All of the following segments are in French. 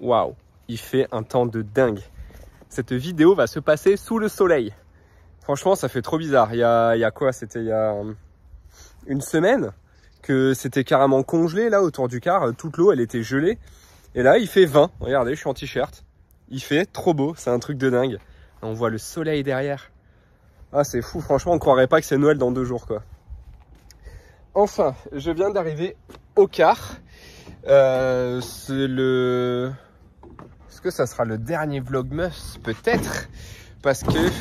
Waouh, il fait un temps de dingue. Cette vidéo va se passer sous le soleil. Franchement, ça fait trop bizarre. Il y a quoi? C'était il y a une semaine que c'était carrément congelé là autour du car. Toute l'eau, elle était gelée. Et là, il fait 20. Regardez, je suis en t-shirt. Il fait trop beau. C'est un truc de dingue. On voit le soleil derrière. Ah, c'est fou. Franchement, on croirait pas que c'est Noël dans 2 jours, quoi. Enfin, je viens d'arriver au car. Est-ce que ça sera le dernier Vlogmas? Peut-être. Parce que,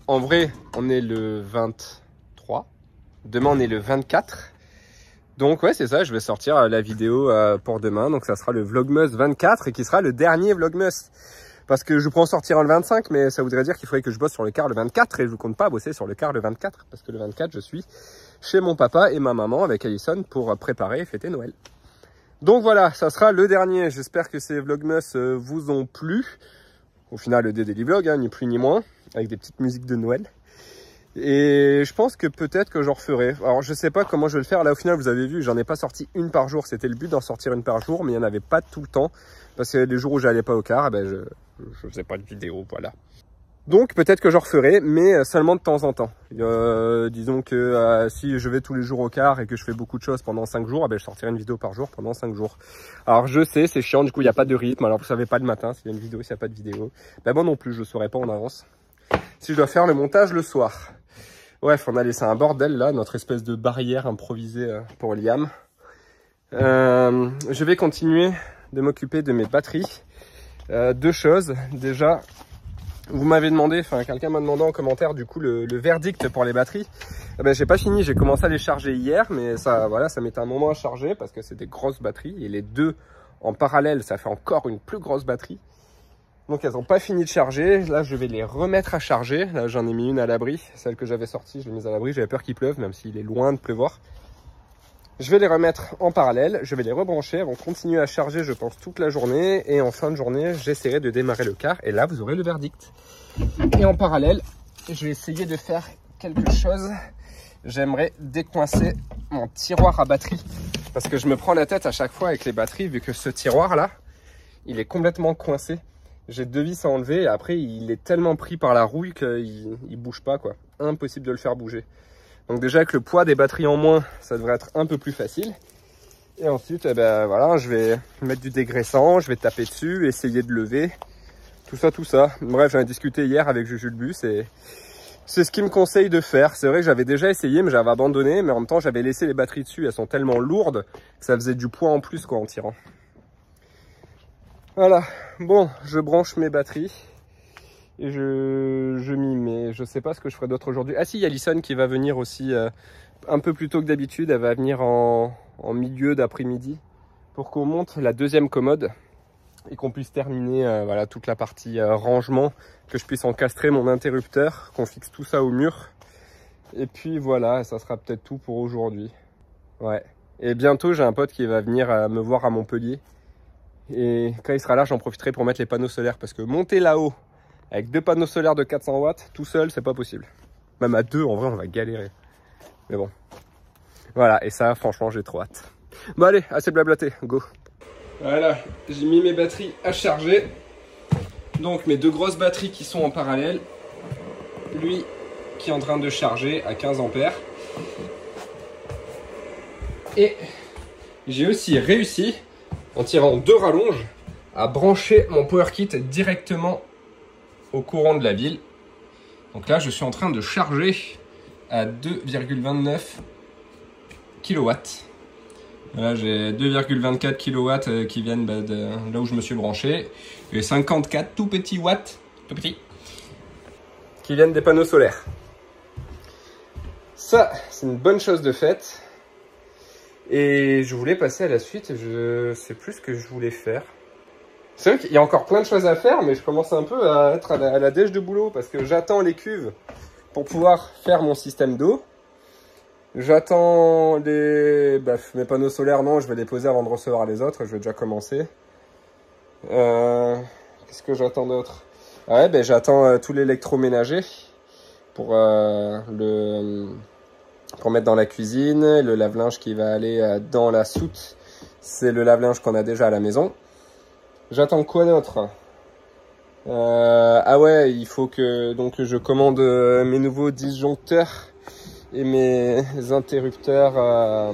en vrai, on est le 23. Demain, on est le 24. Donc, ouais, c'est ça. Je vais sortir la vidéo pour demain. Donc, ça sera le Vlogmas 24 et qui sera le dernier Vlogmas. Parce que je peux en sortir le 25, mais ça voudrait dire qu'il faudrait que je bosse sur le car le 24. Et je ne compte pas bosser sur le car le 24. Parce que le 24, je suis chez mon papa et ma maman avec Alison pour préparer et fêter Noël. Donc voilà, ça sera le dernier. J'espère que ces Vlogmas vous ont plu. Au final, le Daily Vlog, hein, ni plus ni moins, avec des petites musiques de Noël. Et je pense que peut-être que j'en referai. Alors, je sais pas comment je vais le faire. Là, au final, vous avez vu, j'en ai pas sorti une par jour. C'était le but d'en sortir une par jour, mais il n'y en avait pas tout le temps. Parce que les jours où j'allais pas au car, ben, je faisais pas de vidéo, voilà. Donc peut-être que j'en referai, mais seulement de temps en temps. Disons que si je vais tous les jours au car et que je fais beaucoup de choses pendant 5 jours, ben, je sortirai une vidéo par jour pendant 5 jours. Alors je sais, c'est chiant, du coup il n'y a pas de rythme. Alors vous savez pas le matin s'il y a une vidéo, s'il n'y a pas de vidéo. Ben moi non plus, je ne saurais pas en avance. Si je dois faire le montage le soir. Bref, on a laissé un bordel là, notre espèce de barrière improvisée pour Liam. Je vais continuer de m'occuper de mes batteries. 2 choses. Déjà, vous m'avez demandé, enfin quelqu'un m'a demandé en commentaire du coup le verdict pour les batteries. Eh ben, j'ai pas fini, j'ai commencé à les charger hier, mais ça, voilà, ça mettait un moment à charger parce que c'est des grosses batteries et les 2 en parallèle, ça fait encore une plus grosse batterie. Donc elles n'ont pas fini de charger. Là, je vais les remettre à charger. Là, j'en ai mis une à l'abri, celle que j'avais sortie, je l'ai mise à l'abri. J'avais peur qu'il pleuve, même s'il est loin de pleuvoir. Je vais les remettre en parallèle, je vais les rebrancher, elles vont continuer à charger je pense toute la journée et en fin de journée j'essaierai de démarrer le car et là vous aurez le verdict. Et en parallèle je vais essayer de faire quelque chose, j'aimerais décoincer mon tiroir à batterie parce que je me prends la tête à chaque fois avec les batteries vu que ce tiroir là il est complètement coincé. J'ai 2 vis à enlever et après il est tellement pris par la rouille qu'il bouge pas quoi, impossible de le faire bouger. Donc déjà avec le poids des batteries en moins, ça devrait être un peu plus facile. Et ensuite, eh ben, voilà, je vais mettre du dégraissant, je vais taper dessus, essayer de lever. Tout ça. Bref, j'en ai discuté hier avec Jujubus et c'est ce qu'il me conseille de faire. C'est vrai que j'avais déjà essayé, mais j'avais abandonné. Mais en même temps, j'avais laissé les batteries dessus. Elles sont tellement lourdes que ça faisait du poids en plus quoi, en tirant. Voilà, bon, je branche mes batteries. Et je m'y mets. Je sais pas ce que je ferai d'autre aujourd'hui. Ah si, il y a Alison qui va venir aussi un peu plus tôt que d'habitude. Elle va venir en milieu d'après-midi pour qu'on monte la 2e commode et qu'on puisse terminer voilà, toute la partie rangement, que je puisse encastrer mon interrupteur, qu'on fixe tout ça au mur. Et puis voilà, ça sera peut-être tout pour aujourd'hui. Ouais. Et bientôt, j'ai un pote qui va venir me voir à Montpellier. Et quand il sera là, j'en profiterai pour mettre les panneaux solaires parce que monter là-haut avec 2 panneaux solaires de 400 watts, tout seul, c'est pas possible. Même à 2, en vrai, on va galérer. Mais bon. Voilà, et ça, franchement, j'ai trop hâte. Bon, allez, assez blablaté, go. Voilà, j'ai mis mes batteries à charger. Donc, mes 2 grosses batteries qui sont en parallèle. Lui, qui est en train de charger à 15 ampères. Et j'ai aussi réussi, en tirant 2 rallonges, à brancher mon power kit directement au courant de la ville. Donc là je suis en train de charger à 2,29 kW. Là j'ai 2,24 kW qui viennent de là où je me suis branché et 54 tout petits watts, tout petits, qui viennent des panneaux solaires. Ça c'est une bonne chose de faite. Et je voulais passer à la suite, je sais plus ce que je voulais faire. C'est vrai qu'il y a encore plein de choses à faire, mais je commence un peu à être à la dèche de boulot parce que j'attends les cuves pour pouvoir faire mon système d'eau. J'attends mes panneaux solaires, non, je vais les poser avant de recevoir les autres, je vais déjà commencer. Qu'est-ce que j'attends d'autre? Ouais, j'attends tout l'électroménager pour mettre dans la cuisine. Le lave-linge qui va aller dans la soute, c'est le lave-linge qu'on a déjà à la maison. J'attends quoi d'autre? Ah ouais, il faut que donc je commande mes nouveaux disjoncteurs et mes interrupteurs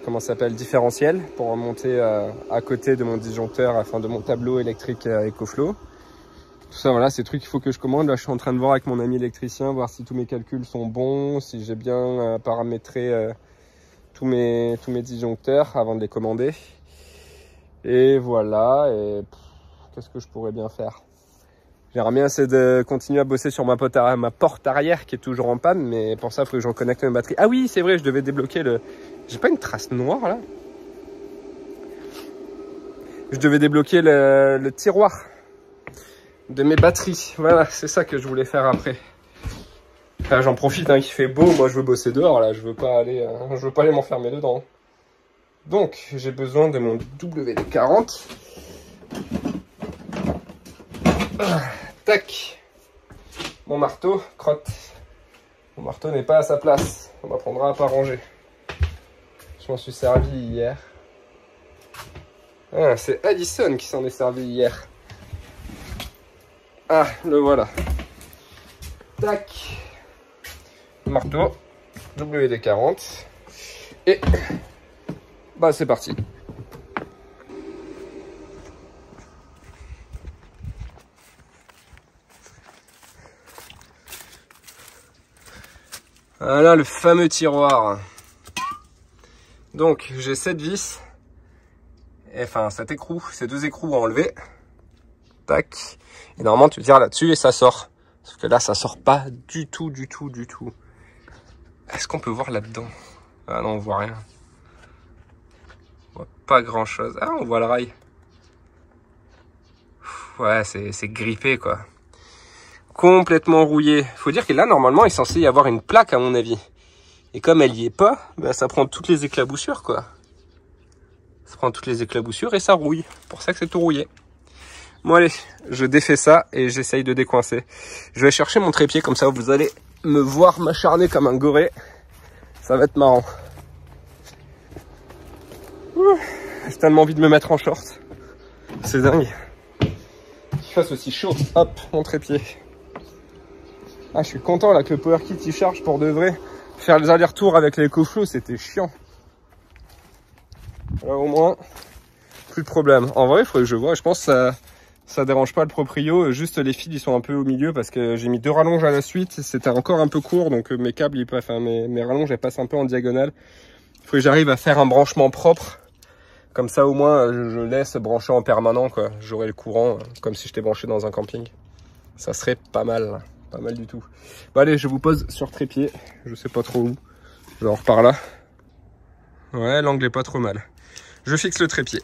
comment ça s'appelle, différentiels pour monter à côté de mon disjoncteur, afin de mon tableau électrique EcoFlow. Tout ça, voilà, c'est des trucs qu'il faut que je commande. Là, je suis en train de voir avec mon ami électricien, voir si tous mes calculs sont bons, si j'ai bien paramétré tous mes disjoncteurs avant de les commander. Et voilà, et qu'est-ce que je pourrais bien faire? J'aimerais bien essayer de continuer à bosser sur ma porte arrière qui est toujours en panne, mais pour ça, il faut que je reconnecte ma batterie. Ah oui, c'est vrai, je devais débloquer le... J'ai pas une trace noire, là? Je devais débloquer le tiroir de mes batteries. Voilà, c'est ça que je voulais faire après. Là, j'en profite, hein, il fait beau. Moi, je veux bosser dehors, là. Je veux pas aller m'enfermer dedans. Donc, j'ai besoin de mon WD-40. Tac. Mon marteau, crotte. Mon marteau n'est pas à sa place. On m'apprendra à pas ranger. Je m'en suis servi hier. Ah, c'est Addison qui s'en est servi hier. Ah, le voilà. Tac. Marteau. WD-40. Et... bah, c'est parti. Voilà le fameux tiroir. Donc j'ai 7 vis, et, enfin 7 écrous, c'est 2 écrous à enlever. Tac. Et normalement tu tires là-dessus et ça sort. Sauf que là ça sort pas du tout. Est-ce qu'on peut voir là-dedans? Ah non, on voit rien. On voit pas grand chose. Ah, on voit le rail. Ouais, c'est grippé quoi. Complètement rouillé. Faut dire que là, normalement, il est censé y avoir une plaque, à mon avis. Et comme elle y est pas, bah, ça prend toutes les éclaboussures, quoi. Ça prend toutes les éclaboussures et ça rouille. Pour ça que c'est tout rouillé. Bon, allez, je défais ça et j'essaye de décoincer. Je vais chercher mon trépied, comme ça, vous allez me voir m'acharner comme un goré. Ça va être marrant. J'ai tellement envie de me mettre en short. C'est dingue. Qu'il fasse aussi chaud. Hop, mon trépied. Ah, je suis content là que le PowerKit il charge pour de vrai. Faire les allers-retours avec l'EcoFlow, c'était chiant. Là, au moins, plus de problème. En vrai, il faudrait que je vois. Je pense que ça dérange pas le proprio. Juste les fils, ils sont un peu au milieu parce que j'ai mis 2 rallonges à la suite. C'était encore un peu court, donc mes câbles, mes rallonges, elles passent un peu en diagonale. Il faut que j'arrive à faire un branchement propre. Comme ça, au moins, je laisse brancher en permanent, quoi. J'aurai le courant, comme si j'étais branché dans un camping. Ça serait pas mal. Pas mal du tout. Bon, allez, je vous pose sur trépied. Je sais pas trop où. Genre par là. Ouais, l'angle est pas trop mal. Je fixe le trépied.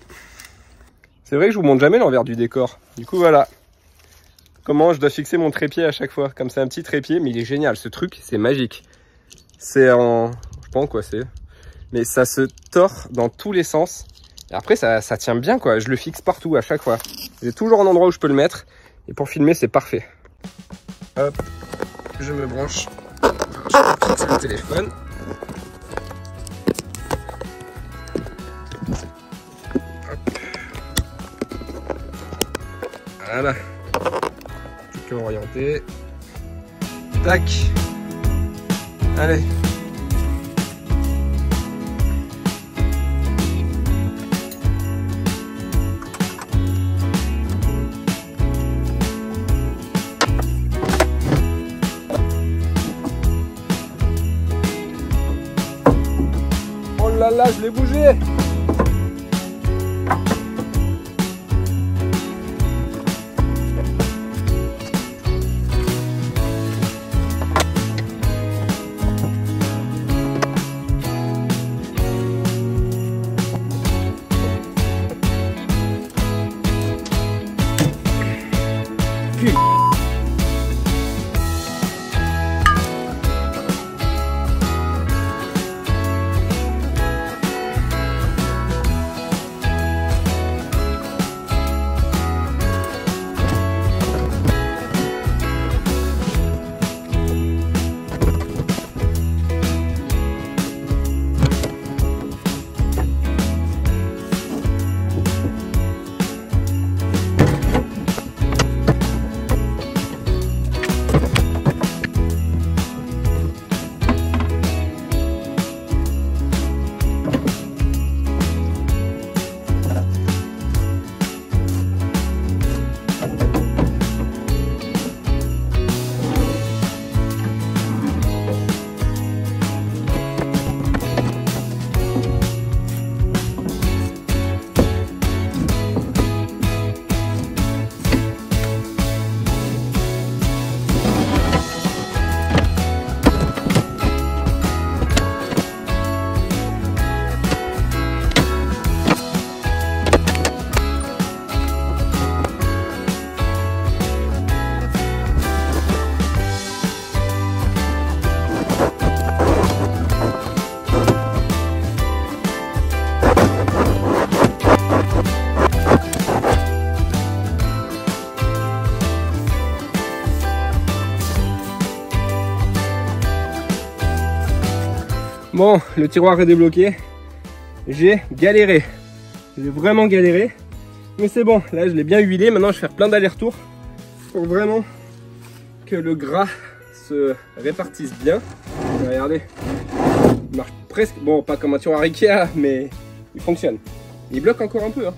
C'est vrai que je vous montre jamais l'envers du décor. Du coup, voilà. Comment je dois fixer mon trépied à chaque fois. Comme c'est un petit trépied, mais il est génial. Ce truc, c'est magique. C'est en... je sais pas en quoi c'est. Mais ça se tord dans tous les sens. Et après, ça tient bien, quoi. Je le fixe partout à chaque fois. J'ai toujours un endroit où je peux le mettre. Et pour filmer, c'est parfait. Hop, je me branche. Je fixe le téléphone. Hop. Voilà. Tout que orienté. Tac. Allez. Oh là là, je l'ai bougé. Bon, le tiroir est débloqué. J'ai galéré. J'ai vraiment galéré. Mais c'est bon, là je l'ai bien huilé. Maintenant je vais faire plein d'allers-retours pour vraiment que le gras se répartisse bien. Regardez, il marche presque, bon pas comme un tiroir Ikea, mais il fonctionne. Il bloque encore un peu, hein.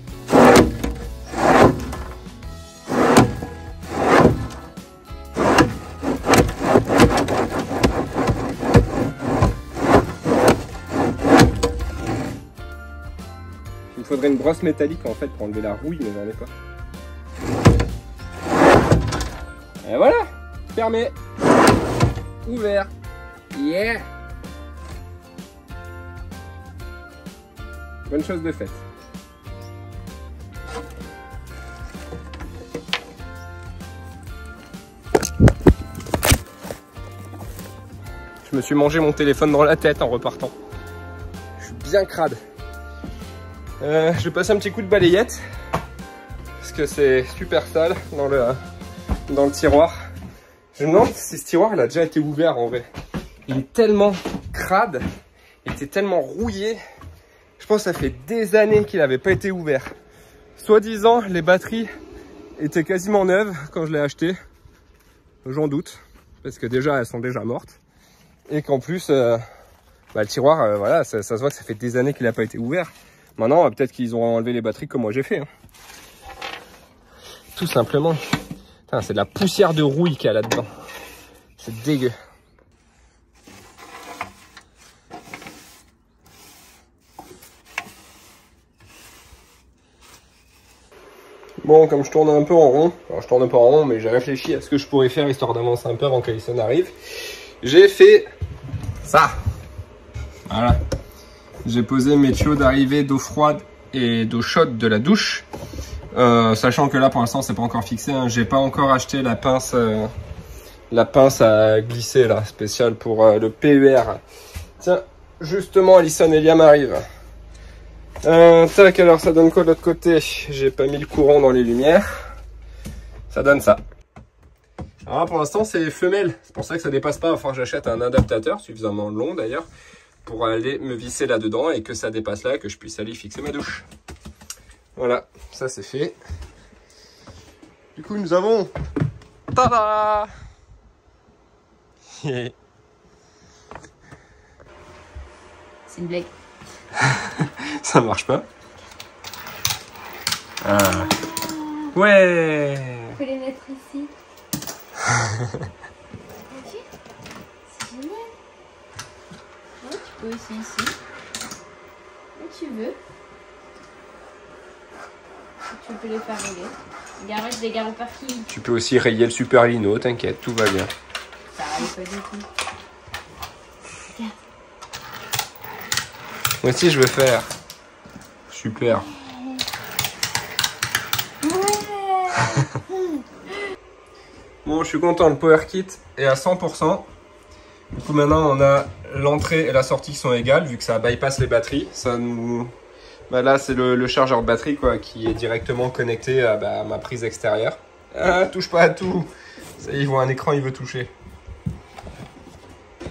Il me faudrait une brosse métallique en fait pour enlever la rouille, mais j'en ai pas. Et voilà, fermé, ouvert, yeah. Bonne chose de faite. Je me suis mangé mon téléphone dans la tête en repartant. Je suis bien crade. Je vais passer un petit coup de balayette parce que c'est super sale dans le tiroir. Je me demande si ce tiroir il a déjà été ouvert en vrai. Il est tellement crade, il était tellement rouillé. Je pense que ça fait des années qu'il n'avait pas été ouvert. Soi-disant, les batteries étaient quasiment neuves quand je l'ai acheté. J'en doute, parce que déjà elles sont déjà mortes. Et qu'en plus, le tiroir, voilà, ça se voit que ça fait des années qu'il n'a pas été ouvert. Maintenant, peut-être qu'ils ont enlevé les batteries comme moi j'ai fait. Hein. Tout simplement. C'est de la poussière de rouille qu'il y a là-dedans. C'est dégueu. Bon, comme je tourne un peu en rond, alors je tourne pas en rond, mais j'ai réfléchi à ce que je pourrais faire histoire d'avancer un peu avant qu'Alison arrive. J'ai fait ça. Voilà. J'ai posé mes tuyaux d'arrivée d'eau froide et d'eau chaude de la douche. Sachant que là, pour l'instant, c'est pas encore fixé. Hein. J'ai pas encore acheté la pince à glisser là, spéciale pour le PER. Tiens, justement, Alison et Liam arrivent. Tac, alors ça donne quoi de l'autre côté? J'ai pas mis le courant dans les lumières. Ça donne ça. Alors là, pour l'instant, c'est femelle. C'est pour ça que ça dépasse pas. Enfin, j'achète un adaptateur suffisamment long d'ailleurs pour aller me visser là-dedans et que ça dépasse là, que je puisse aller fixer ma douche. Voilà, ça c'est fait. Du coup, nous avons... Tada! C'est une blague. Ça marche pas. Ah. Ouais. On peut les mettre ici. Ok. C'est génial. Ouais, tu peux aussi ici. Où tu veux. Tu peux les faire rayer. Garage des gares au parking. Tu peux aussi rayer le super lino, t'inquiète, tout va bien. Ça raye pas du tout. Regarde. Moi aussi je veux faire. Super. Bon, je suis content, le power kit est à 100%. Du coup maintenant on a l'entrée et la sortie qui sont égales vu que ça bypass les batteries. Ça nous... là c'est le chargeur de batterie quoi, qui est directement connecté à ma prise extérieure. Ah, touche pas à tout. Ça y est, il voit un écran, il veut toucher.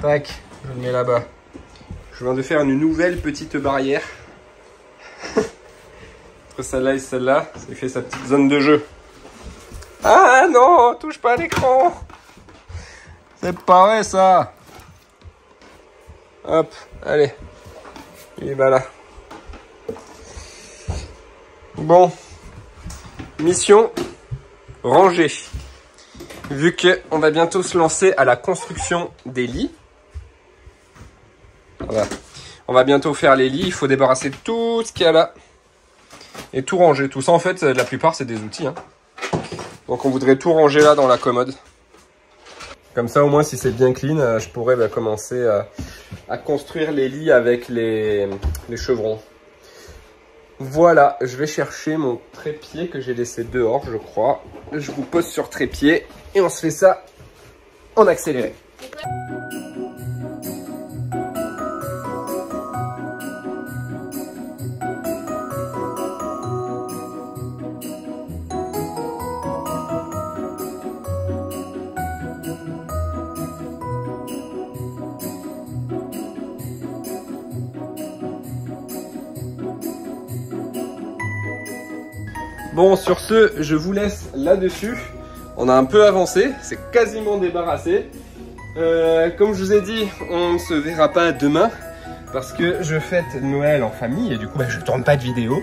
Tac, je le mets là-bas. Je viens de faire une nouvelle petite barrière. Entre celle-là et celle-là, ça fait sa petite zone de jeu. Ah non, touche pas à l'écran. C'est pas vrai ça. Hop, allez. Et voilà. Bon. Mission rangée. Vu qu'on va bientôt se lancer à la construction des lits. Voilà. On va bientôt faire les lits. Il faut débarrasser tout ce qu'il y a là. Et tout ranger. Tout ça, en fait, la plupart, c'est des outils. Hein. Donc, on voudrait tout ranger là dans la commode. Comme ça, au moins, si c'est bien clean, je pourrais commencer à construire les lits avec les chevrons. Voilà, je vais chercher mon trépied que j'ai laissé dehors, je crois. Je vous pose sur trépied et on se fait ça en accéléré. Bon, sur ce, je vous laisse là-dessus. On a un peu avancé, c'est quasiment débarrassé. Comme je vous ai dit, on ne se verra pas demain parce que je fête Noël en famille et du coup, je tourne pas de vidéo.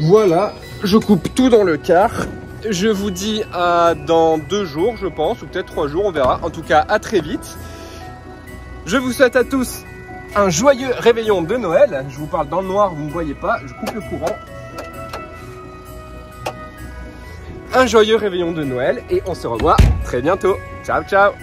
Voilà, je coupe tout dans le quart. Je vous dis à dans 2 jours, je pense, ou peut-être 3 jours, on verra. En tout cas, à très vite. Je vous souhaite à tous un joyeux réveillon de Noël. Je vous parle dans le noir, vous ne me voyez pas, je coupe le courant. Un joyeux réveillon de Noël et on se revoit très bientôt. Ciao, ciao!